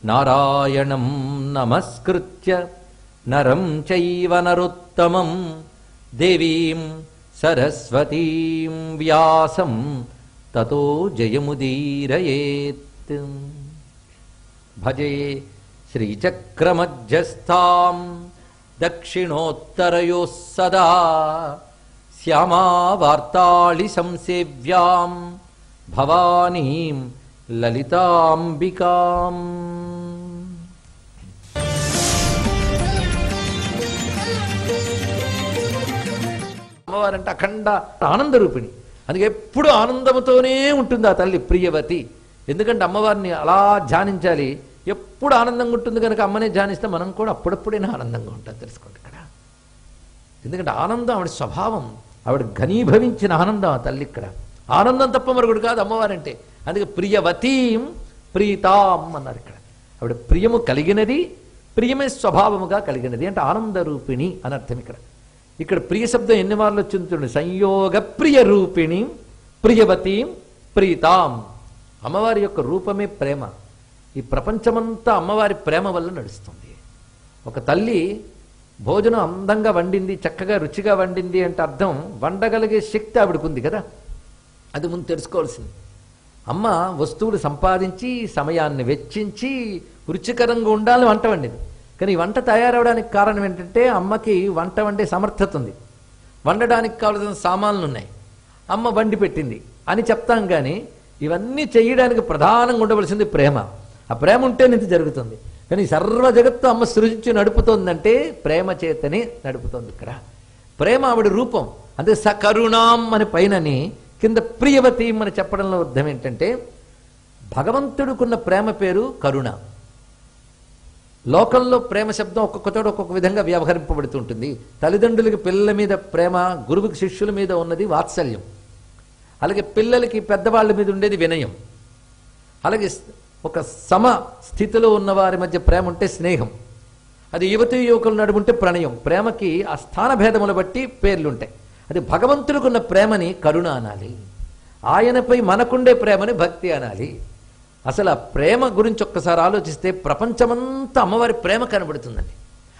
నారాయణం నమస్కృత్య నరం చైవ నరోత్తమం దేవీం సరస్వతీం వ్యాసం తతో జయముదీరయేత్. భజే శ్రీచక్రమధ్యస్థాం దక్షిణోత్తరయోః సదా శ్యామావార్తాళి సంసేవ్యాం భవానీం లలితాంబికాం. అమ్మవారంటే అఖండ ఆనందరూపిణి. అందుకే ఎప్పుడు ఆనందముతోనే ఉంటుంది ఆ తల్లి ప్రియవతి. ఎందుకంటే అమ్మవారిని అలా ధ్యానించాలి, ఎప్పుడు ఆనందంగా ఉంటుంది కనుక అమ్మనే ధ్యానిస్తే మనం కూడా అప్పుడప్పుడైనా ఆనందంగా ఉంటాం. తెలుసుకోండి ఇక్కడ. ఎందుకంటే ఆనందం ఆవిడ స్వభావం, ఆవిడ ఘనీభవించిన ఆనందం ఆ తల్లి. ఇక్కడ ఆనందం తప్ప మరొకటి కాదు అమ్మవారంటే. అందుకే ప్రియవతీం ప్రీతాం అన్నారు ఇక్కడ. ఆవిడ ప్రియము కలిగినది, ప్రియమే స్వభావముగా కలిగినది అంటే ఆనందరూపిణి అని అర్థం. ఇక్కడ ప్రియ శబ్దం ఎన్ని మార్లు వచ్చింది చూడండి. సంయోగ ప్రియ రూపిణి ప్రియవతీం ప్రీతాం. అమ్మవారి యొక్క రూపమే ప్రేమ. ఈ ప్రపంచమంతా అమ్మవారి ప్రేమ వల్ల నడుస్తుంది. ఒక తల్లి భోజనం అందంగా వండింది, చక్కగా రుచిగా వండింది అంటే అర్థం వండగలిగే శక్తి ఆవిడకుంది కదా. అది ముందు తెలుసుకోవాల్సింది. అమ్మ వస్తువులు సంపాదించి సమయాన్ని వెచ్చించి రుచికరంగా ఉండాలని వంట వండింది. కానీ ఈ వంట తయారవడానికి కారణం ఏంటంటే అమ్మకి వంట వండే సమర్థత ఉంది, వండడానికి కావాల్సిన సామాన్లు ఉన్నాయి, అమ్మ వండి పెట్టింది అని చెప్తాం. కానీ ఇవన్నీ చేయడానికి ప్రధానంగా ఉండవలసింది ప్రేమ. ఆ ప్రేమ ఉంటేనే ఇది జరుగుతుంది. కానీ సర్వ జగత్తు అమ్మ సృజించి నడుపుతోందంటే ప్రేమ చేతనే నడుపుతోంది. ఇక్కడ ప్రేమ ఆవిడ రూపం. అంటే సకరుణాం అని పైనని కింద ప్రియవతీం అని చెప్పడంలో అర్థం ఏంటంటే భగవంతుడికున్న ప్రేమ పేరు కరుణ. లోకంలో ప్రేమ శబ్దం ఒక్కొక్క చోట ఒక్కొక్క విధంగా వ్యవహరింపబడుతుంటుంది. తల్లిదండ్రులకి పిల్లల మీద ప్రేమ, గురువుకి శిష్యుల మీద ఉన్నది వాత్సల్యం, అలాగే పిల్లలకి పెద్దవాళ్ళ మీద ఉండేది వినయం, అలాగే ఒక సమ స్థితిలో ఉన్న వారి మధ్య ప్రేమ ఉంటే స్నేహం, అది యువతీ యువకుల నడుముంటే ప్రణయం. ప్రేమకి ఆ స్థాన భేదములు బట్టి పేర్లుంటాయి. అది భగవంతుడికున్న ప్రేమని కరుణ అనాలి, ఆయనపై మనకుండే ప్రేమని భక్తి అనాలి. అసలు ఆ ప్రేమ గురించి ఒక్కసారి ఆలోచిస్తే ప్రపంచమంతా అమ్మవారి ప్రేమ కనబడుతుందండి.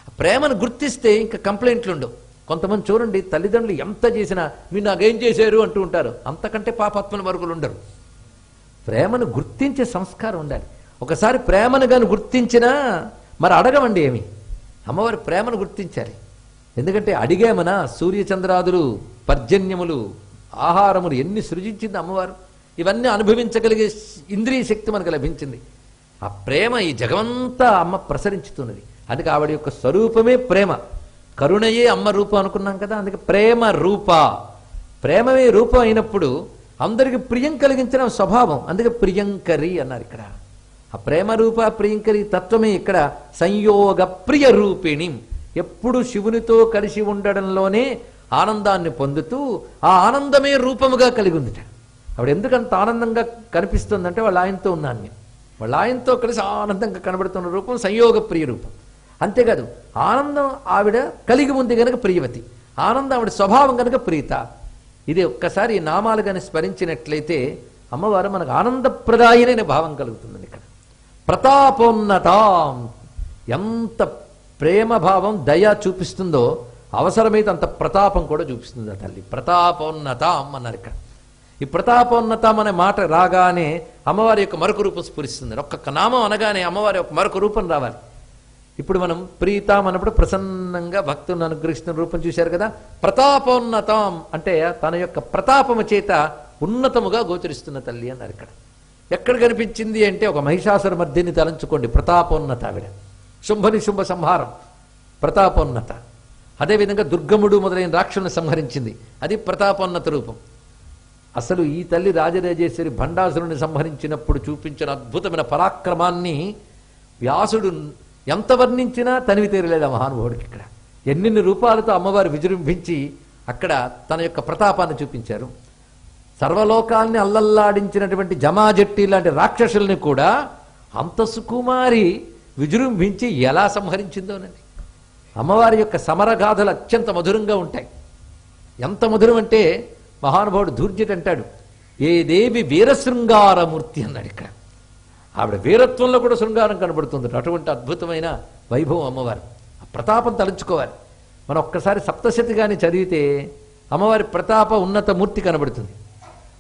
ఆ ప్రేమను గుర్తిస్తే ఇంకా కంప్లైంట్లు ఉండవు. కొంతమంది చూడండి, తల్లిదండ్రులు ఎంత చేసినా మీరు నాకేం చేశారు అంటూ ఉంటారు. అంతకంటే పాపాత్మల వరకులు ఉండరు. ప్రేమను గుర్తించే సంస్కారం ఉండాలి. ఒకసారి ప్రేమను కానీ గుర్తించినా మరి అడగమండి ఏమి. అమ్మవారి ప్రేమను గుర్తించాలి. ఎందుకంటే అడిగామనా సూర్యచంద్రాదులు, పర్జన్యములు, ఆహారములు ఎన్ని సృజించింది అమ్మవారు. ఇవన్నీ అనుభవించగలిగే ఇంద్రియ శక్తి మనకు లభించింది. ఆ ప్రేమ ఈ జగమంతా అమ్మ ప్రసరించుతున్నది. అందుకే ఆవిడ యొక్క స్వరూపమే ప్రేమ. కరుణయే అమ్మ రూపం అనుకున్నాం కదా. అందుకే ప్రేమ రూప. ప్రేమమే రూపం అయినప్పుడు అందరికి ప్రియం కలిగించిన స్వభావం. అందుకే ప్రియంకరి అన్నారు ఇక్కడ. ఆ ప్రేమ రూప ప్రియంకరి తత్వమే ఇక్కడ సంయోగ ప్రియ రూపిణి. ఎప్పుడు శివునితో కలిసి ఉండడంలోనే ఆనందాన్ని పొందుతూ ఆ ఆనందమే రూపముగా కలిగి ఉందిట. ఆవిడ ఎందుకంత ఆనందంగా కనిపిస్తుందంటే వాళ్ళ ఆయనతో ఉన్నాను, వాళ్ళ ఆయనతో కలిసి ఆనందంగా కనబడుతున్న రూపం సంయోగ ప్రియ రూపం. అంతేకాదు ఆనందం ఆవిడ కలిగి ఉంది కనుక ప్రియవతి, ఆనందం ఆవిడ స్వభావం కనుక ప్రీత. ఇది ఒక్కసారి ఈ నామాలు కానీ స్మరించినట్లయితే అమ్మవారు మనకు ఆనందప్రదాయనైన భావం కలుగుతుందని. ఇక్కడ ప్రతాపోన్నతాం, ఎంత ప్రేమ భావం దయ చూపిస్తుందో అవసరమైతే అంత ప్రతాపం కూడా చూపిస్తుంది ఆ తల్లి. ప్రతాపోన్నతాం అన్నారు ఇక్కడ. ఈ ప్రతాపోన్నతం అనే మాట రాగానే అమ్మవారి యొక్క మరొక రూపం స్ఫురిస్తుంది. ఒక్కొక్క నామం అనగానే అమ్మవారి యొక్క మరొక రూపం రావాలి. ఇప్పుడు మనం ప్రీతాం అన్నప్పుడు ప్రసన్నంగా భక్తులను అనుగ్రహిస్తున్న రూపం చూశారు కదా. ప్రతాపోన్నతం అంటే తన యొక్క ప్రతాపము చేత ఉన్నతముగా గోచరిస్తున్న తల్లి అన్నారు ఇక్కడ. ఎక్కడ కనిపించింది అంటే ఒక మహిషాసుర మర్దిని తలంచుకోండి, ప్రతాపోన్నత ఆవిడ. శుంభని శుంభ సంహారం ప్రతాపోన్నత. అదేవిధంగా దుర్గముడు మొదలైన రాక్షసులను సంహరించింది, అది ప్రతాపోన్నత రూపం. అసలు ఈ తల్లి రాజరాజేశ్వరి భండాసురుని సంహరించినప్పుడు చూపించిన అద్భుతమైన పరాక్రమాన్ని వ్యాసుడు ఎంత వర్ణించినా తనివి తీరలేదు ఆ మహానుభావుడికి. ఇక్కడ ఎన్నెన్ని రూపాలతో అమ్మవారు విజృంభించి అక్కడ తన యొక్క ప్రతాపాన్ని చూపించారు. సర్వలోకాల్ని అల్లల్లాడించినటువంటి జమాజట్టి లాంటి రాక్షసుల్ని కూడా అంత సుకుమారి విజృంభించి ఎలా సంహరించిందోనండి. అమ్మవారి యొక్క సమరగాథలు అత్యంత మధురంగా ఉంటాయి. ఎంత మధురం అంటే మహానుభావుడు ధూర్జటి అంటాడు, ఏ దేవి వీరశృంగారమూర్తి అన్నాడు ఇక్కడ. ఆవిడ వీరత్వంలో కూడా శృంగారం కనబడుతుంది. అటువంటి అద్భుతమైన వైభవం అమ్మవారు. ఆ ప్రతాపం తలుచుకోవాలి. మనం ఒక్కసారి సప్తశతి కానీ చదివితే అమ్మవారి ప్రతాప ఉన్నత మూర్తి కనబడుతుంది.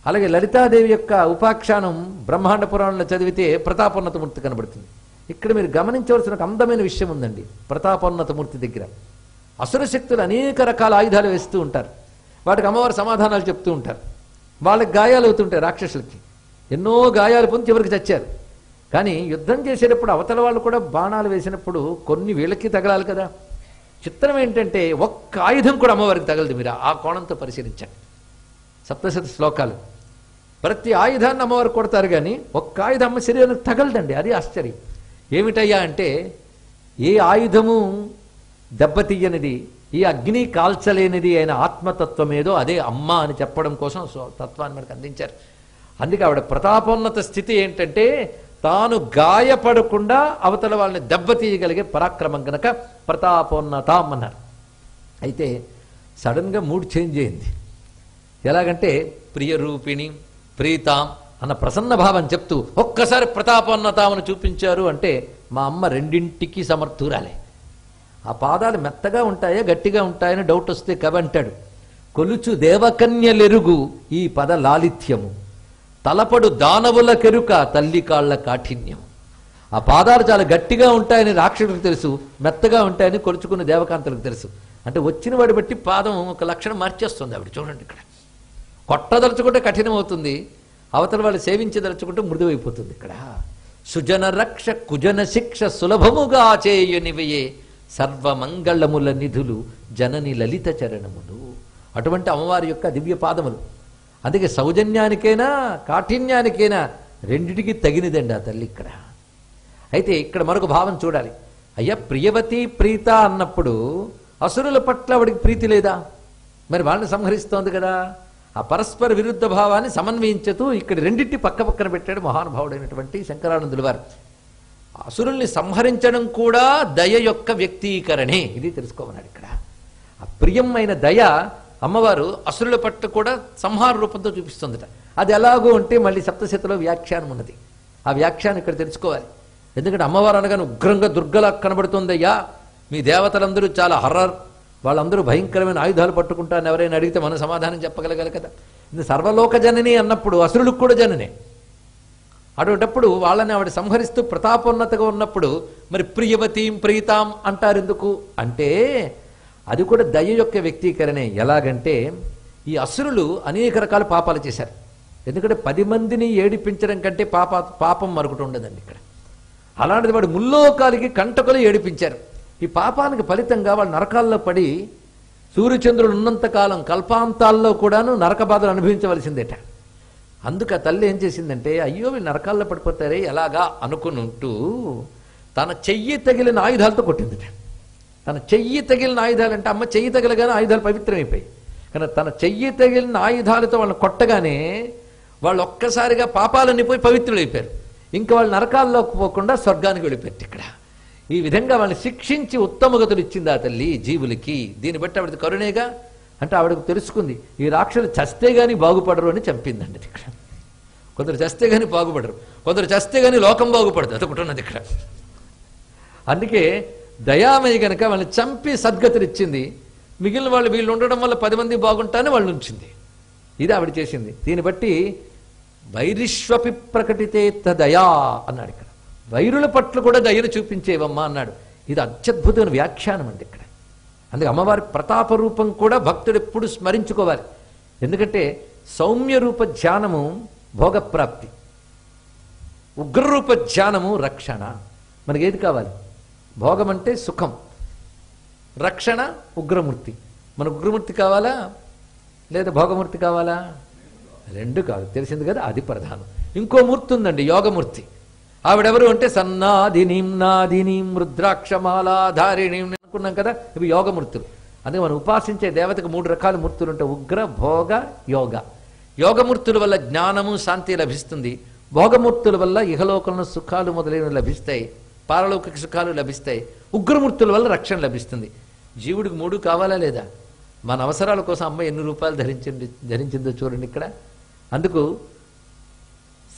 అలాగే లలితాదేవి యొక్క ఉపాఖ్యానం బ్రహ్మాండ పురాణంలో చదివితే ప్రతాపోన్నత మూర్తి కనబడుతుంది. ఇక్కడ మీరు గమనించవలసిన ఒక అందమైన విషయం ఉందండి. ప్రతాపోన్నత మూర్తి దగ్గర అసుర శక్తులు అనేక రకాల ఆయుధాలు వేస్తూ ఉంటారు. వాటికి అమ్మవారు సమాధానాలు చెప్తూ ఉంటారు. వాళ్ళకి గాయాలు అవుతుంటాయి. రాక్షసులకి ఎన్నో గాయాలు పొంది చివరికి చచ్చారు. కానీ యుద్ధం చేసేటప్పుడు అవతల వాళ్ళు కూడా బాణాలు వేసినప్పుడు కొన్ని వీళ్ళకి తగలాలి కదా. చిత్రం ఏంటంటే ఒక్క ఆయుధం కూడా అమ్మవారికి తగలదు. మీరు ఆ కోణంతో పరిశీలించండి. సప్తశతి శ్లోకాలు ప్రతి ఆయుధాన్ని అమ్మవారు కొడతారు, కానీ ఒక్క ఆయుధం అమ్మ శరీరానికి తగలదండి. అది ఆశ్చర్యం. ఏమిటయ్యా అంటే ఏ ఆయుధము దెబ్బతీయనిది, ఈ అగ్ని కాల్చలేనిది అయిన ఆత్మతత్వం ఏదో అదే అమ్మ అని చెప్పడం కోసం తత్వాన్ని మనకు అందించారు. అందుకే ఆవిడ ప్రతాపోన్నత స్థితి ఏంటంటే తాను గాయపడకుండా అవతల వాళ్ళని దెబ్బతీయగలిగే పరాక్రమం గనక ప్రతాపోన్నతాం అన్నారు. అయితే సడన్గా మూడ్ చేంజ్ అయింది. ఎలాగంటే ప్రియరూపిణి ప్రీతాం అన్న ప్రసన్న భావం చెప్తూ ఒక్కసారి ప్రతాపోన్నతామని చూపించారు. అంటే మా అమ్మ రెండింటికి సమర్థురాలే. ఆ పాదాలు మెత్తగా ఉంటాయా గట్టిగా ఉంటాయని డౌట్ వస్తే కవంటాడు. కొలుచు దేవకన్యలెరుగు ఈ పద లాలిత్యము, తలపడు దానవుల కెరుక తల్లి కాళ్ల కాఠిన్యం. ఆ పాదాలు చాలా గట్టిగా ఉంటాయని రాక్షసులకు తెలుసు, మెత్తగా ఉంటాయని కొలుచుకున్న దేవకాంతలకు తెలుసు. అంటే వచ్చిన వాడి బట్టి పాదం ఒక లక్షణం మార్చేస్తుంది ఆవిడ. చూడండి, ఇక్కడ కొట్టదలుచుకుంటే కఠినం అవుతుంది, అవతల వాళ్ళు సేవించదలుచుకుంటే మృదువైపోతుంది. ఇక్కడ సుజన రక్ష కుజన శిక్ష సులభముగా చేయనివయే సర్వమంగళముల నిధులు జనని లలిత చరణములు. అటువంటి అమ్మవారి యొక్క దివ్య పాదములు. అందుకే సౌజన్యానికైనా కాఠిన్యానికైనా రెండిటికి తగినదండి ఆ తల్లి ఇక్కడ. అయితే ఇక్కడ మరొక భావం చూడాలి. అయ్యా ప్రియవతి ప్రీత అన్నప్పుడు అసురుల పట్ల ఆవిడికి ప్రీతి లేదా? మరి వాళ్ళని సంహరిస్తోంది కదా. ఆ పరస్పర విరుద్ధ భావాన్ని సమన్వయించుతూ ఇక్కడ రెండింటి పక్క పక్కన పెట్టాడు మహానుభావుడైనటువంటి శంకరానందుల వారు. అసురుల్ని సంహరించడం కూడా దయ యొక్క వ్యక్తీకరణే. ఇది తెలుసుకోమన్నాడు ఇక్కడ. ఆ ప్రియమైన దయ అమ్మవారు అసురుల పట్ల కూడా సంహార రూపంతో చూపిస్తుందట. అది ఎలాగో అంటే మళ్ళీ సప్తశతిలో వ్యాఖ్యానం ఉన్నది. ఆ వ్యాఖ్యానం ఇక్కడ తెలుసుకోవాలి. ఎందుకంటే అమ్మవారు అనగానే ఉగ్రంగా దుర్గలా కనబడుతుందయ్యా, మీ దేవతలందరూ చాలా హర్రర్, వాళ్ళందరూ భయంకరమైన ఆయుధాలు పట్టుకుంటారని ఎవరైనా అడిగితే మనం సమాధానం చెప్పగలగాలి కదా. ఇది సర్వలోక జనని అన్నప్పుడు అసురులకు కూడా జననే. అటువంటప్పుడు వాళ్ళని ఆవిడ సంహరిస్తూ ప్రతాపోన్నతగా ఉన్నప్పుడు మరి ప్రియవతీం ప్రీతాం అంటారు ఎందుకు అంటే అది కూడా దయ యొక్క వ్యక్తీకరణే. ఎలాగంటే ఈ అసురులు అనేక రకాల పాపాలు చేశారు. ఎందుకంటే 10 మందిని ఏడిపించడం కంటే పాపం మరొకటి ఉండదండి ఇక్కడ. అలాంటిది వాడు ముల్లోకాలకి కంటకులు ఏడిపించారు. ఈ పాపానికి ఫలితంగా వాళ్ళు నరకాల్లో పడి సూర్యచంద్రులు ఉన్నంతకాలం కల్పాంతాల్లో కూడాను నరక బాధలు అనుభవించవలసిందేట. అందుకు ఆ తల్లి ఏం చేసిందంటే అయ్యో వీళ్ళు నరకాల్లో పడిపోతారే ఎలాగా అనుకునుంటూ తన చెయ్యి తగిలిన ఆయుధాలతో కొట్టిందిట. తన చెయ్యి తగిలిన ఆయుధాలు అంటే అమ్మ చెయ్యి తగిలగానే ఆయుధాలు పవిత్రమైపోయాయి. కానీ తన చెయ్యి తగిలిన ఆయుధాలతో వాళ్ళని కొట్టగానే వాళ్ళు ఒక్కసారిగా పాపాలన్నీ పోయి పవిత్రులైపోయారు. ఇంకా వాళ్ళు నరకాల్లోకి పోకుండా స్వర్గానికి వెళ్ళిపోయారు. ఇక్కడ ఈ విధంగా వాళ్ళని శిక్షించి ఉత్తమ గతులు ఇచ్చింది ఆ తల్లి జీవులకి. దీన్ని బట్టి ఆవిడ కరుణేగా. అంటే ఆవిడకు తెలుసుకుంది ఈ రాక్షసులు చస్తే గాని బాగుపడరు అని చంపిందండి ఇక్కడ. కొందరు చస్తే గాని బాగుపడరు, కొందరు చస్తే గాని లోకం బాగుపడదు, అదొకటి ఉన్నది ఇక్కడ. అందుకే దయామయ్య గనక వాళ్ళని చంపి సద్గతులు ఇచ్చింది. మిగిలిన వాళ్ళు వీళ్ళు ఉండడం వల్ల 10 మంది బాగుంటానని వాళ్ళు ఉంచింది. ఇది ఆవిడ చేసింది. దీన్ని బట్టి వైరిష్వపి ప్రకటితే దయా అన్నాడు ఇక్కడ. వైరుల పట్ల కూడా దయను చూపించేవమ్మా అన్నాడు. ఇది అత్యద్భుతమైన వ్యాఖ్యానం అండి ఇక్కడ. అందుకే అమ్మవారి ప్రతాప రూపం కూడా భక్తుడు ఎప్పుడు స్మరించుకోవాలి. ఎందుకంటే సౌమ్య రూప ధ్యానము భోగప్రాప్తి, ఉగ్రరూప ధ్యానము రక్షణ. మనకి ఏది కావాలి? భోగం అంటే సుఖం, రక్షణ ఉగ్రమూర్తి. మన ఉగ్రమూర్తి కావాలా లేదా భోగమూర్తి కావాలా? రెండు కాదు, తెలిసింది కదా, అది ప్రధానం. ఇంకో మూర్తి ఉందండి, యోగమూర్తి. ఆవిడెవరు అంటే సన్నాదినీం నాదినీం రుద్రాక్షమాలాధారిణీం అనుకున్నాం కదా, ఇవి యోగమూర్తులు. అందుకే మనం ఉపాసించే దేవతకు 3 రకాల మూర్తులు ఉంటాయి: ఉగ్ర, భోగ, యోగ. యోగమూర్తుల వల్ల జ్ఞానము శాంతి లభిస్తుంది. భోగమూర్తుల వల్ల ఇహలోకంలో సుఖాలు మొదలైనవి లభిస్తాయి, పారలౌకిక సుఖాలు లభిస్తాయి. ఉగ్రమూర్తుల వల్ల రక్షణ లభిస్తుంది. జీవుడికి 3 కావాలా లేదా? మన అవసరాల కోసం అమ్మ ఎన్ని రూపాయలు ధరించిందో చూడండి ఇక్కడ. అందుకు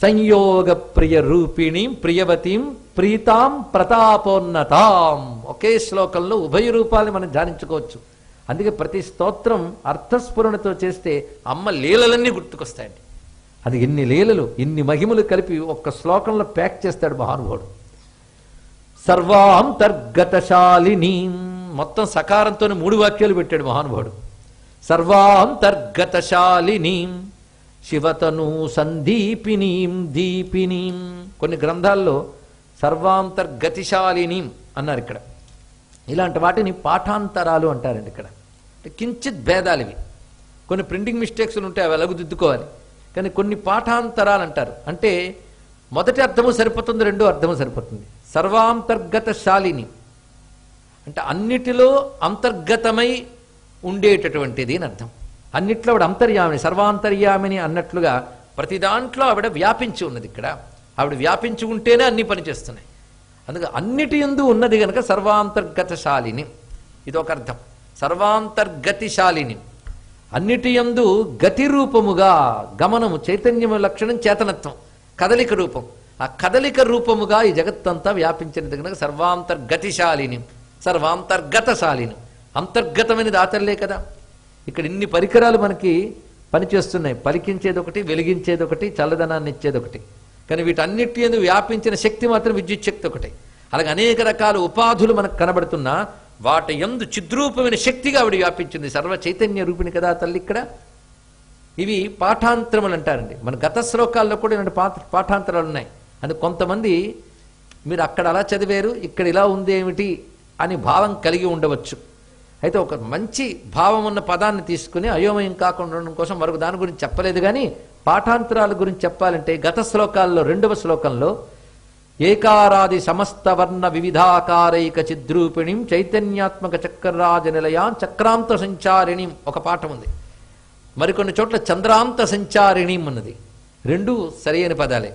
సంయోగ ప్రియ రూపిణీం ప్రియవతీం ప్రీతాం ప్రతాపోన్నతాం. ఒకే శ్లోకంలో ఉభయ రూపాలని మనం ధ్యానించుకోవచ్చు. అందుకే ప్రతి స్తోత్రం అర్థస్ఫురణతో చేస్తే అమ్మ లీలలన్నీ గుర్తుకొస్తాయండి. అది ఎన్ని లీలలు, ఇన్ని మహిమలు కలిపి ఒక్క శ్లోకంలో ప్యాక్ చేస్తాడు మహానుభావుడు. సర్వాంతర్గతశాలిని, మొత్తం సకారంతోనే 3 వాక్యాలు పెట్టాడు మహానుభావుడు. సర్వాంతర్గతశాలిని శివతను సందీపినీం దీపినీం. కొన్ని గ్రంథాల్లో సర్వాంతర్గతిశాలిని అన్నారు. ఇక్కడ ఇలాంటి వాటిని పాఠాంతరాలు అంటారండి. ఇక్కడ కించిత్ భేదాలు ఇవి. కొన్ని ప్రింటింగ్ మిస్టేక్స్లు ఉంటాయి, అవి ఎలాగదిద్దుకోవాలి. కానీ కొన్ని పాఠాంతరాలు అంటారు. అంటే మొదటి అర్థము సరిపోతుంది, రెండో అర్థము సరిపోతుంది. సర్వాంతర్గతశాలిని అంటే అన్నిటిలో అంతర్గతమై ఉండేటటువంటిది అని అర్థం. అన్నిట్లో ఆవిడ అంతర్యామిని, సర్వాంతర్యామిని అన్నట్లుగా ప్రతి దాంట్లో ఆవిడ వ్యాపించి ఉన్నది. ఇక్కడ ఆవిడ వ్యాపించి ఉంటేనే అన్ని పనిచేస్తున్నాయి. అందుకే అన్నిటి యందు ఉన్నది కనుక సర్వాంతర్గతశాలిని, ఇది ఒక అర్థం. సర్వాంతర్గతిశాలిని, అన్నిటి యందు గతి రూపముగా, గమనము, చైతన్యము లక్షణం చేతనత్వం, కదలిక రూపం. ఆ కదలిక రూపముగా ఈ జగత్తంతా వ్యాపించినది కనుక సర్వాంతర్గతిశాలిని, సర్వాంతర్గతశాలిని. అంతర్గతమైనది ఆచరలే కదా. ఇక్కడ ఇన్ని పరికరాలు మనకి పనిచేస్తున్నాయి. పలికించేది ఒకటి, వెలిగించేది ఒకటి, చల్లదనాన్ని ఇచ్చేది ఒకటి. కానీ వీటన్నిటి యందు వ్యాపించిన శక్తి మాత్రం విద్యుత్ శక్తి ఒకటి. అలాగే అనేక రకాల ఉపాధులు మనకు కనబడుతున్నా వాటి యందు చిద్రూపమైన శక్తిగా ఆవిడ వ్యాపించింది. సర్వ చైతన్య రూపిణి కదా తల్లి. ఇక్కడ ఇవి పాఠాంతరములు అంటారండి. మన గత శ్లోకాల్లో కూడా ఇలాంటి పాఠాంతరాలు ఉన్నాయి. అని కొంతమంది మీరు అక్కడ అలా చదివారు, ఇక్కడ ఇలా ఉంది ఏమిటి అని భావం కలిగి ఉండవచ్చు. అయితే ఒక మంచి భావం ఉన్న పదాన్ని తీసుకుని అయోమయం కాకుండా ఉండడం కోసం మరొక దాని గురించి చెప్పలేదు. కానీ పాఠాంతరాల గురించి చెప్పాలంటే గత శ్లోకాల్లో 2వ శ్లోకంలో ఏకారాది సమస్త వర్ణ వివిధాకారైక చిద్రూపిణిం చైతన్యాత్మక చక్రరాజ నిలయాం చక్రాంత సంచారిణిం ఒక పాఠం ఉంది. మరికొన్ని చోట్ల చంద్రాంత సంచారిణిం అన్నది. 2 సరైన పదాలే.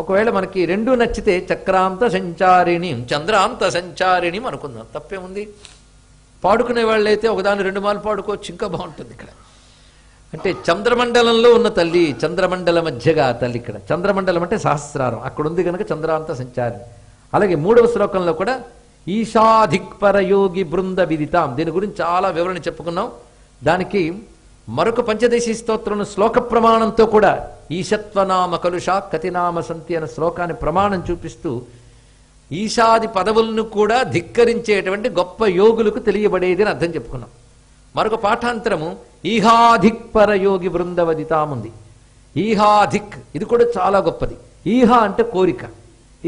ఒకవేళ మనకి 2 నచ్చితే చక్రాంత సంచారిణిం చంద్రాంత సంచారిణిం అనుకుందాం, తప్పేముంది. పాడుకునే వాళ్ళైతే ఒకదాన్ని 2 మార్లు పాడుకోవచ్చు, ఇంకా బాగుంటుంది. ఇక్కడ అంటే చంద్రమండలంలో ఉన్న తల్లి, చంద్రమండల మధ్యగా తల్లి. ఇక్కడ చంద్రమండలం అంటే సహస్రారం, అక్కడ ఉంది కనుక చంద్రాంత సంచారి. అలాగే 3వ శ్లోకంలో కూడా ఈశాధిక్పరయోగి బృంద విదితాం, దీని గురించి చాలా వివరణ చెప్పుకున్నాం. దానికి మరొక పంచదశి స్తోత్రం శ్లోక ప్రమాణంతో కూడా ఈశత్వనామ కలుషా కతినామ సంతి అనే శ్లోకాన్ని ప్రమాణం చూపిస్తూ ఈశాది పదవులను కూడా ధిక్కరించేటువంటి గొప్ప యోగులకు తెలియబడేది అని అర్థం చెప్పుకున్నాం. మరొక పాఠాంతరము ఈహాధిక్పరయోగి బృందవదితాముంది. ఈహాధిక్ ఇది కూడా చాలా గొప్పది. ఈహా అంటే కోరిక,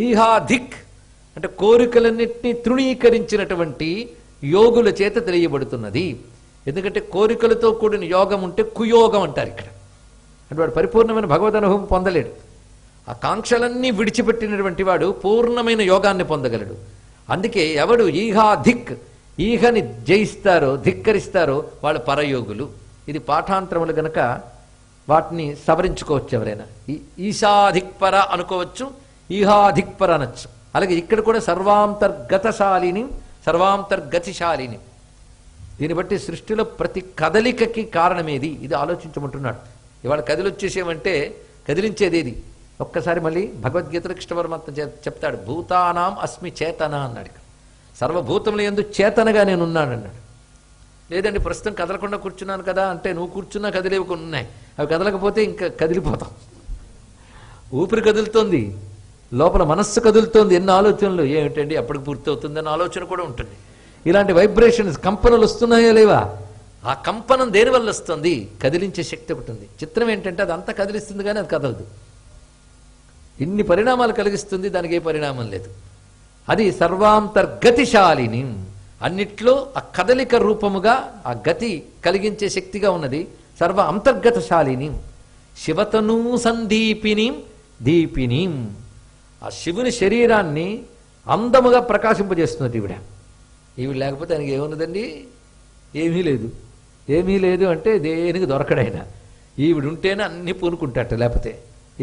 ఈహాధిక్ అంటే కోరికలన్నింటినీ తృణీకరించినటువంటి యోగుల చేత తెలియబడుతున్నది. ఎందుకంటే కోరికలతో కూడిన యోగం ఉంటే కుయోగం అంటారు. ఇక్కడ అంటే వాడు పరిపూర్ణమైన భగవద్ అనుభవం పొందలేడు. ఆ కాంక్షలన్నీ విడిచిపెట్టినటువంటి వాడు పూర్ణమైన యోగాన్ని పొందగలడు. అందుకే ఎవడు ఈహాధిక్, ఈహని జయిస్తారో ధిక్కరిస్తారో వాళ్ళు పరయోగులు. ఇది పాఠాంతరములు గనక వాటిని సవరించుకోవచ్చు. ఎవరైనా ఈశాధిక్పర అనుకోవచ్చు, ఈహాధిక్పర అనొచ్చు. అలాగే ఇక్కడ కూడా సర్వాంతర్గతశాలిని, సర్వాంతర్గతిశాలిని. దీన్ని బట్టి సృష్టిలో ప్రతి కదలికకి కారణమేది, ఇది ఆలోచించమంటున్నాడు. ఇవాళ కదిలొచ్చేసేమంటే కదిలించేది ఏది? ఒక్కసారి మళ్ళీ భగవద్గీతలో కృష్ణ పరమాత్మ చెప్తాడు, భూతానాం అస్మి చేతన అన్నాడు. సర్వభూతముల యందు చేతనగా నేను ఉన్నాను అన్నాడు. లేదండి ప్రస్తుతం కదలకుండా కూర్చున్నాను కదా అంటే, నువ్వు కూర్చున్నా కదిలేవి కొన్ని ఉన్నాయి, అవి కదలకపోతే ఇంకా కదిలిపోతాం. ఊపిరి కదులుతోంది, లోపల మనస్సు కదులుతోంది, ఎన్ని ఆలోచనలు, ఏమిటండి అప్పటికి పూర్తి అవుతుందన్న ఆలోచన కూడా ఉంటుంది. ఇలాంటి వైబ్రేషన్స్, కంపనలు వస్తున్నాయో లేవా? ఆ కంపనం దేనివల్ల వస్తుంది? కదిలించే శక్తి ఒకటి ఉంది. చిత్రం ఏంటంటే అది అంతా కదిలిస్తుంది కానీ అది కదలదు. ఇన్ని పరిణామాలు కలిగిస్తుంది, దానికి ఏ పరిణామం లేదు. అది సర్వాంతర్గతిశాలిని, అన్నిట్లో ఆ కదలిక రూపముగా ఆ గతి కలిగించే శక్తిగా ఉన్నది. సర్వ అంతర్గతశాలిని, శివతనూ సందీపిని దీపిని, ఆ శివుని శరీరాన్ని అందముగా ప్రకాశింపజేస్తున్నది ఈవిడ. ఈవిడ లేకపోతే ఆయనకి ఏమున్నదండి? ఏమీ లేదు. ఏమీ లేదు అంటే దేనికి దొరకడైనా, ఈవిడ ఉంటేనే అన్ని పూనుకుంటాట, లేకపోతే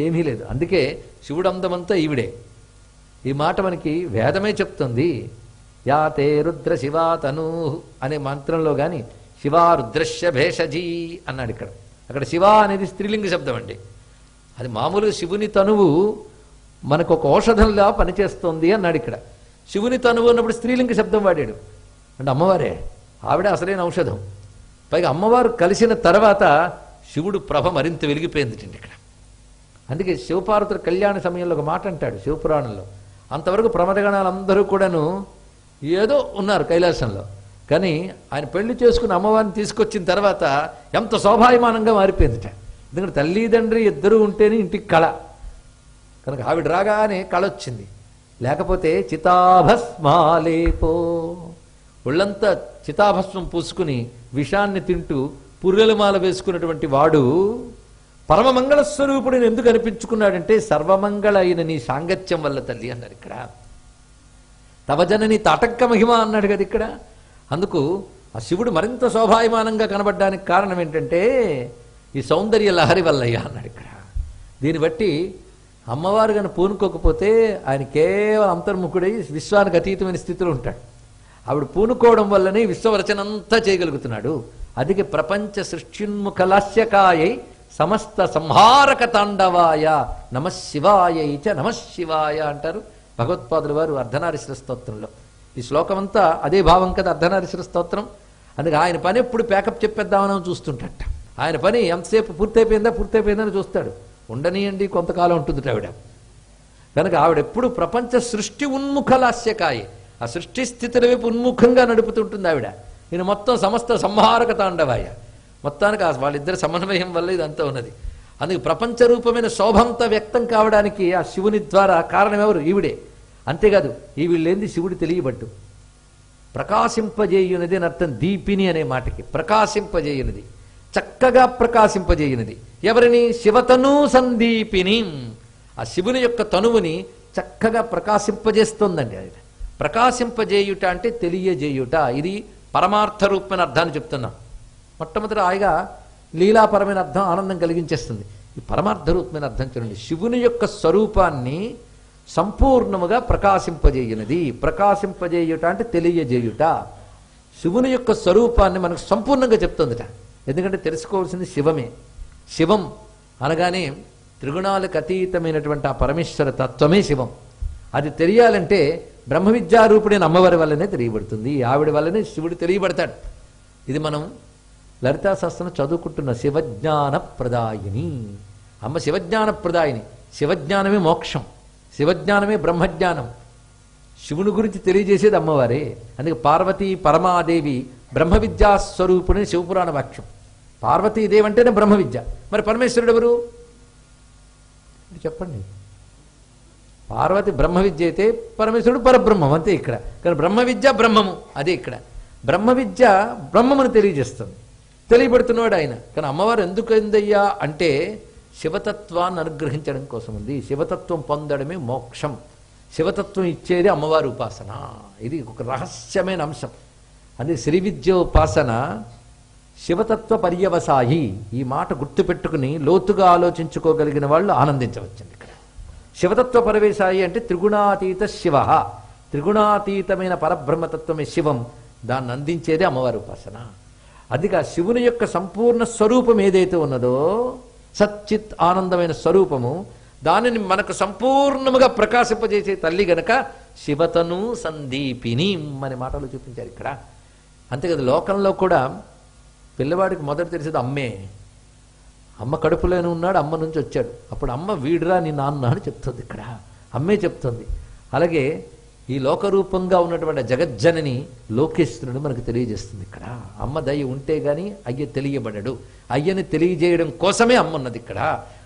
ఏమీ లేదు. అందుకే శివుడు అందమంతా ఈవిడే. ఈ మాట మనకి వేదమే చెప్తుంది. యాతే రుద్ర శివాతనూ అనే మంత్రంలో కానీ శివా రుద్రశ్య భేషజీ అన్నాడు. ఇక్కడ అక్కడ శివ అనేది స్త్రీలింగ శబ్దం అండి. అది మామూలుగా శివుని తనువు మనకు ఒక ఔషధంలా పనిచేస్తుంది అన్నాడు ఇక్కడ. శివుని తనువు అన్నప్పుడు స్త్రీలింగ శబ్దం వాడాడు. అంటే అమ్మవారే, ఆవిడ అసలైన ఔషధం. పైగా అమ్మవారు కలిసిన తర్వాత శివుడు ప్రభ మరింత వెలిగిపోయింది ఇక్కడ. అందుకే శివపార్వతుల కళ్యాణ సమయంలో ఒక మాట అంటాడు శివపురాణంలో, అంతవరకు ప్రమదగణాలందరూ కూడాను ఏదో ఉన్నారు కైలాసంలో, కానీ ఆయన పెళ్లి చేసుకుని అమ్మవారిని తీసుకొచ్చిన తర్వాత ఎంత శోభాయమానంగా మారిపోయిందిట. ఎందుకంటే తల్లిదండ్రి ఇద్దరు ఉంటేనే ఇంటికి కళ, కనుక ఆవిడ రాగానే కళ వచ్చింది. లేకపోతే చితాభస్మాలేపో, ఒళ్ళంతా చితాభస్మం పూసుకుని విషాన్ని తింటూ పుర్రెలమాల వేసుకున్నటువంటి వాడు పరమమంగళ స్వరూపుడిని ఎందుకు అనిపించుకున్నాడంటే సర్వమంగళ అయిన నీ సాంగత్యం వల్ల తల్లి అన్నారు ఇక్కడ. తవజనని తాటంక మహిమ అన్నాడు కదా ఇక్కడ. అందుకు ఆ శివుడు మరింత శోభాయమానంగా కనబడ్డానికి కారణం ఏంటంటే ఈ సౌందర్య లహరి వల్లయ్యా అన్నాడు ఇక్కడ. దీన్ని బట్టి అమ్మవారు కనుక పూనుకోకపోతే ఆయన కేవలం అంతర్ముఖుడై విశ్వానికి అతీతమైన స్థితిలో ఉంటాడు. ఆవిడ పూనుకోవడం వల్లనే విశ్వరచనంతా చేయగలుగుతున్నాడు. అందుకే ప్రపంచ సృష్టిన్ముఖలాస్యకాయై సమస్త సంహారక తాండవాయ నమశివాయ చ నమశివాయ అంటారు భగవత్పాదుల వారు అర్ధనారీశ్వర స్తోత్రంలో. ఈ శ్లోకమంతా అదే భావం కదా అర్ధనారీశ్వర స్తోత్రం. అందుకే ఆయన పని ఎప్పుడు ప్యాకప్ చెప్పేద్దామని చూస్తుంటట. ఆయన పని ఎంతసేపు పూర్తయిపోయిందని చూస్తాడు. ఉండనీయండి, కొంతకాలం ఉంటుంది ఆవిడ. కనుక ఆవిడెప్పుడు ప్రపంచ సృష్టి ఉన్ముఖలాస్యకాయే, ఆ సృష్టి స్థితుల వైపు ఉన్ముఖంగా నడుపుతుంటుంది ఆవిడ. ఈయన మొత్తం సమస్త సంహారక తాండవాయ. మొత్తానికి వాళ్ళిద్దరి సమన్వయం వల్ల ఇదంతా ఉన్నది. అందుకే ప్రపంచ రూపమైన శోభంతా వ్యక్తం కావడానికి ఆ శివుని ద్వారా కారణం ఎవరు? ఈవిడే. అంతేకాదు ఈవిళ్ళేంది శివుడు తెలియబట్టు ప్రకాశింపజేయునది అని అర్థం. దీపిని అనే మాటకి ప్రకాశింపజేయునది, చక్కగా ప్రకాశింపజేయునది. ఎవరిని? శివతను సందీపిని, ఆ శివుని యొక్క తనువుని చక్కగా ప్రకాశింపజేస్తోందండి. అది ప్రకాశింపజేయుట అంటే తెలియజేయుట. ఇది పరమార్థ రూపమైన అర్థాన్ని చెప్తున్నాం. మొట్టమొదటి హాయిగా లీలాపరమైన అర్థం ఆనందం కలిగించేస్తుంది. ఈ పరమార్థ రూపమైన అర్థం చూడండి. శివుని యొక్క స్వరూపాన్ని సంపూర్ణముగా ప్రకాశింపజేయునది. ప్రకాశింపజేయుట అంటే తెలియజేయుట. శివుని యొక్క స్వరూపాన్ని మనకు సంపూర్ణంగా చెప్తుందిట. ఎందుకంటే తెలుసుకోవాల్సింది శివమే. శివం అనగానే త్రిగుణాలకు అతీతమైనటువంటి ఆ పరమేశ్వర తత్వమే శివం. అది తెలియాలంటే బ్రహ్మ విద్యారూపుడైన అమ్మవారి వల్లనే తెలియబడుతుంది. ఆవిడ వల్లనే శివుడు తెలియబడతాడు. ఇది మనం లలితా శాస్త్రం చదువుకుంటున్న శివజ్ఞాన ప్రదాయిని. అమ్మ శివజ్ఞాన ప్రదాయిని. శివజ్ఞానమే మోక్షం, శివజ్ఞానమే బ్రహ్మజ్ఞానం. శివుని గురించి తెలియజేసేది అమ్మవారే. అందుకే పార్వతీ పరమాదేవి బ్రహ్మ విద్యాస్వరూపుని శివపురాణ వాక్యం. పార్వతీదేవి అంటేనే బ్రహ్మ విద్య. మరి పరమేశ్వరుడు ఎవరు చెప్పండి? పార్వతి బ్రహ్మ విద్య అయితే పరమేశ్వరుడు పరబ్రహ్మం, అంతే ఇక్కడ. కానీ బ్రహ్మ విద్య బ్రహ్మము, అదే ఇక్కడ. బ్రహ్మ విద్య బ్రహ్మమును తెలియజేస్తుంది, తెలియబడుతున్నాడు ఆయన. కానీ అమ్మవారు ఎందుకు అయిందయ్యా అంటే శివతత్వాన్ని అనుగ్రహించడం కోసం ఉంది. శివతత్వం పొందడమే మోక్షం. శివతత్వం ఇచ్చేది అమ్మవారి ఉపాసన. ఇది ఒక రహస్యమైన అంశం. అది శ్రీ విద్యోపాసన శివతత్వ పర్యవసాయి. ఈ మాట గుర్తుపెట్టుకుని లోతుగా ఆలోచించుకోగలిగిన వాళ్ళు ఆనందించవచ్చండి. ఇక్కడ శివతత్వ పరవేశాయి అంటే త్రిగుణాతీత శివ, త్రిగుణాతీతమైన పరబ్రహ్మతత్వమే శివం. దాన్ని అందించేదే అమ్మవారి ఉపాసన. అందుకే ఆ శివుని యొక్క సంపూర్ణ స్వరూపం ఏదైతే ఉన్నదో సచ్చిత్ ఆనందమైన స్వరూపము, దానిని మనకు సంపూర్ణముగా ప్రకాశింపజేసే తల్లి గనక శివతను సందీపిని అనే మాటలు చూపించారు ఇక్కడ. అంతేకాదు లోకంలో కూడా పిల్లవాడికి మొదట తెలిసేది అమ్మే. అమ్మ కడుపులోనే ఉన్నాడు, అమ్మ నుంచి వచ్చాడు. అప్పుడు అమ్మ వీడురా నీ నాన్న అని చెప్తుంది ఇక్కడ, అమ్మే చెప్తుంది. అలాగే ఈ లోకరూపంగా ఉన్నటువంటి జగజ్జనని లోకేశ్వరుడు మనకు తెలియజేస్తుంది ఇక్కడ. అమ్మ దయ ఉంటే గాని అయ్య తెలియబడడు. అయ్యని తెలియజేయడం కోసమే అమ్మ ఉన్నది ఇక్కడ.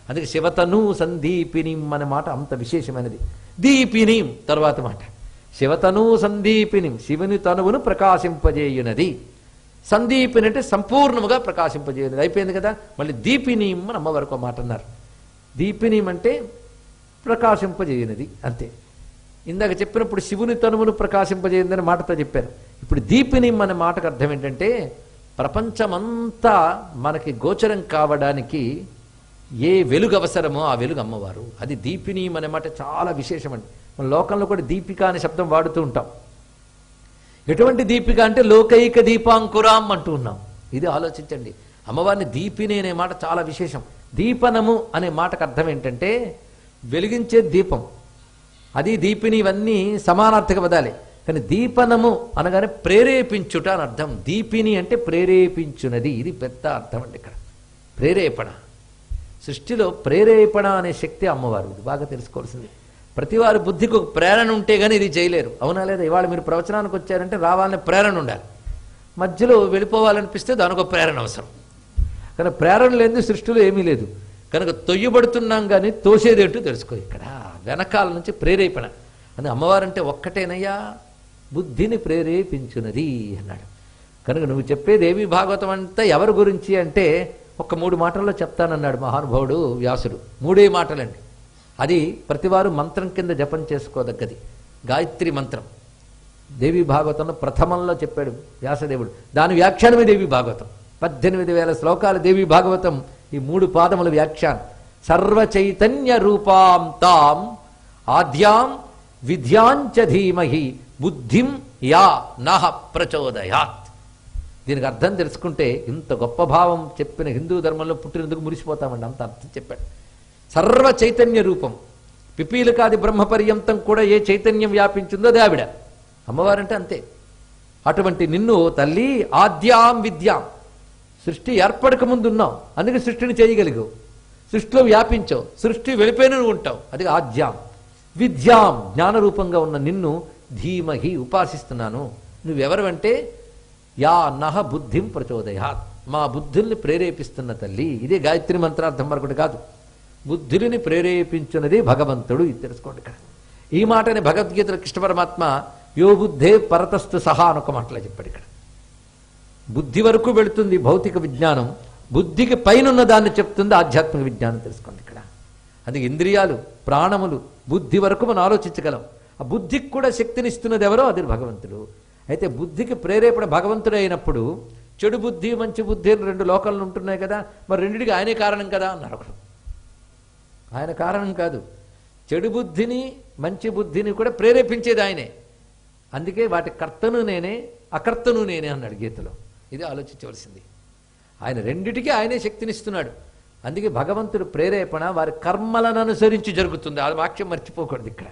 అందుకే శివతను సందీపిని అనే మాట అంత విశేషమైనది. దీపిని తర్వాత మాట శివతను సందీపిని, శివుని తనువును ప్రకాశింపజేయునది. సందీపిని అంటే సంపూర్ణముగా ప్రకాశింపజేయునది. అయిపోయింది కదా. మళ్ళీ దీపిని అని అమ్మ వరకు మాట అన్నారు. దీపిని అంటే ప్రకాశింపజేయునది, అంతే. ఇందాక చెప్పినప్పుడు శివుని తనువును ప్రకాశింపజేయందని మాటతో చెప్పారు. ఇప్పుడు దీపిని అనే మాటకు అర్థం ఏంటంటే ప్రపంచమంతా మనకి గోచరం కావడానికి ఏ వెలుగు అవసరమో ఆ వెలుగు అమ్మవారు. అది దీపిని అనే మాట చాలా విశేషమండి. మన లోకంలో కూడా దీపిక అనే శబ్దం వాడుతూ ఉంటాం. ఎటువంటి దీపిక అంటే లోకైక దీపాంకురాం అంటూ ఉన్నాం. ఇది ఆలోచించండి. అమ్మవారిని దీపిని అనే మాట చాలా విశేషం. దీపనము అనే మాటకు అర్థం ఏంటంటే వెలిగించే దీపం, అది దీపిని, ఇవన్నీ సమానార్థక పదాలే. కానీ దీపనము అనగానే ప్రేరేపించుట అని అర్థం. దీపిని అంటే ప్రేరేపించునది, ఇది పెద్ద అర్థం అండి. ఇక్కడ ప్రేరేపణ, సృష్టిలో ప్రేరేపణ అనే శక్తి అమ్మవారు, ఇది బాగా తెలుసుకోవాల్సింది. ప్రతివారి బుద్ధికి ఒక ప్రేరణ ఉంటే కానీ ఇది చేయలేరు, అవునా లేదా? ఇవాళ మీరు ప్రవచనానికి వచ్చారంటే రావాలనే ప్రేరణ ఉండాలి, మధ్యలో వెళ్ళిపోవాలనిపిస్తే దానికి ఒక ప్రేరణ అవసరం. కానీ ప్రేరణ లేని సృష్టిలో ఏమీ లేదు. కనుక తొయ్యబడుతున్నాం కానీ తోసేదేంటో తెలుసుకో. ఇక్కడ వెనకాల నుంచి ప్రేరేపణ అని అమ్మవారంటే ఒక్కటేనయ్యా, బుద్ధిని ప్రేరేపించున్నది అన్నాడు. కనుక నువ్వు చెప్పే దేవి భాగవతం అంతా ఎవరి గురించి అంటే ఒక 3 మాటల్లో చెప్తానన్నాడు మహానుభావుడు వ్యాసుడు. 3 మాటలండి. అది ప్రతివారు మంత్రం కింద జపం చేసుకోదగ్గది. గాయత్రి మంత్రం దేవి భాగవతంలో ప్రథమంలో చెప్పాడు వ్యాసదేవుడు. దాని వ్యాఖ్యానమే దేవి భాగవతం. 18,000 శ్లోకాలు దేవి భాగవతం. ఈ 3 పాదముల వ్యాఖ్యానం. సర్వ చైతన్య రూపాం తాం ఆద్యాం విద్యాంచ ధీమహి బుద్ధిం యా నహ ప్రచోదయాత్. దీనికి అర్థం తెలుసుకుంటే ఇంత గొప్ప భావం చెప్పిన హిందూ ధర్మంలో పుట్టినందుకు మురిసిపోతామండి, అంత అర్థం చెప్పాడు. సర్వ చైతన్య రూపం, పిపీలకాది బ్రహ్మపర్యంతం కూడా ఏ చైతన్యం వ్యాపించిందో అది ఆవిడ. అమ్మవారంటే అంతే. అటువంటి నిన్ను తల్లి ఆద్యాం విద్యాం, సృష్టి ఏర్పడక ముందు ఉన్నావు, అందుకే సృష్టిని చేయగలిగావు. సృష్టిలో వ్యాపించావు, సృష్టి వెళ్ళిపోయిన నువ్వు ఉంటావు, అది ఆద్యాం. విద్యాం, జ్ఞానరూపంగా ఉన్న నిన్ను ధీమహి ఉపాసిస్తున్నాను. నువ్వెవరంటే యా నహ బుద్ధిం ప్రచోదయాత్, మా బుద్ధుల్ని ప్రేరేపిస్తున్న తల్లి. ఇదే గాయత్రి మంత్రార్థం, మరొకటి కాదు. బుద్ధులని ప్రేరేపించున్నది భగవంతుడు, ఇది తెలుసుకోండి. ఇక్కడ ఈ మాటని భగవద్గీతలో కృష్ణ పరమాత్మ యో బుద్ధే పరతస్తు సహా అని ఒక మాటలో చెప్పాడు. ఇక్కడ బుద్ధి వరకు వెళుతుంది భౌతిక విజ్ఞానం, బుద్ధికి పైనున్న దాన్ని చెప్తుంది ఆధ్యాత్మిక విజ్ఞానం. తెలుసుకోండి ఇక్కడ. అందుకే ఇంద్రియాలు, ప్రాణములు, బుద్ధి వరకు మనం ఆలోచించగలం. ఆ బుద్ధికి కూడా శక్తినిస్తున్నది ఎవరో, అది భగవంతుడు. అయితే బుద్ధికి ప్రేరేపణ భగవంతుడే అయినప్పుడు చెడు బుద్ధి మంచి బుద్ధి అని 2 లోకాలు ఉంటున్నాయి కదా, మరి రెండిటికి ఆయనే కారణం కదా అన్నారు ఒకడు. ఆయన కారణం కాదు, చెడు బుద్ధిని మంచి బుద్ధిని కూడా ప్రేరేపించేది ఆయనే. అందుకే వాటి కర్తను నేనే అకర్తను నేనే అన్నాడు గీతలో. ఇది ఆలోచించవలసింది. ఆయన రెండిటికీ ఆయనే శక్తినిస్తున్నాడు. అందుకే భగవంతుడు ప్రేరేపణ వారి కర్మలను అనుసరించి జరుగుతుంది. ఆ వాక్యం మర్చిపోకూడదు ఇక్కడ.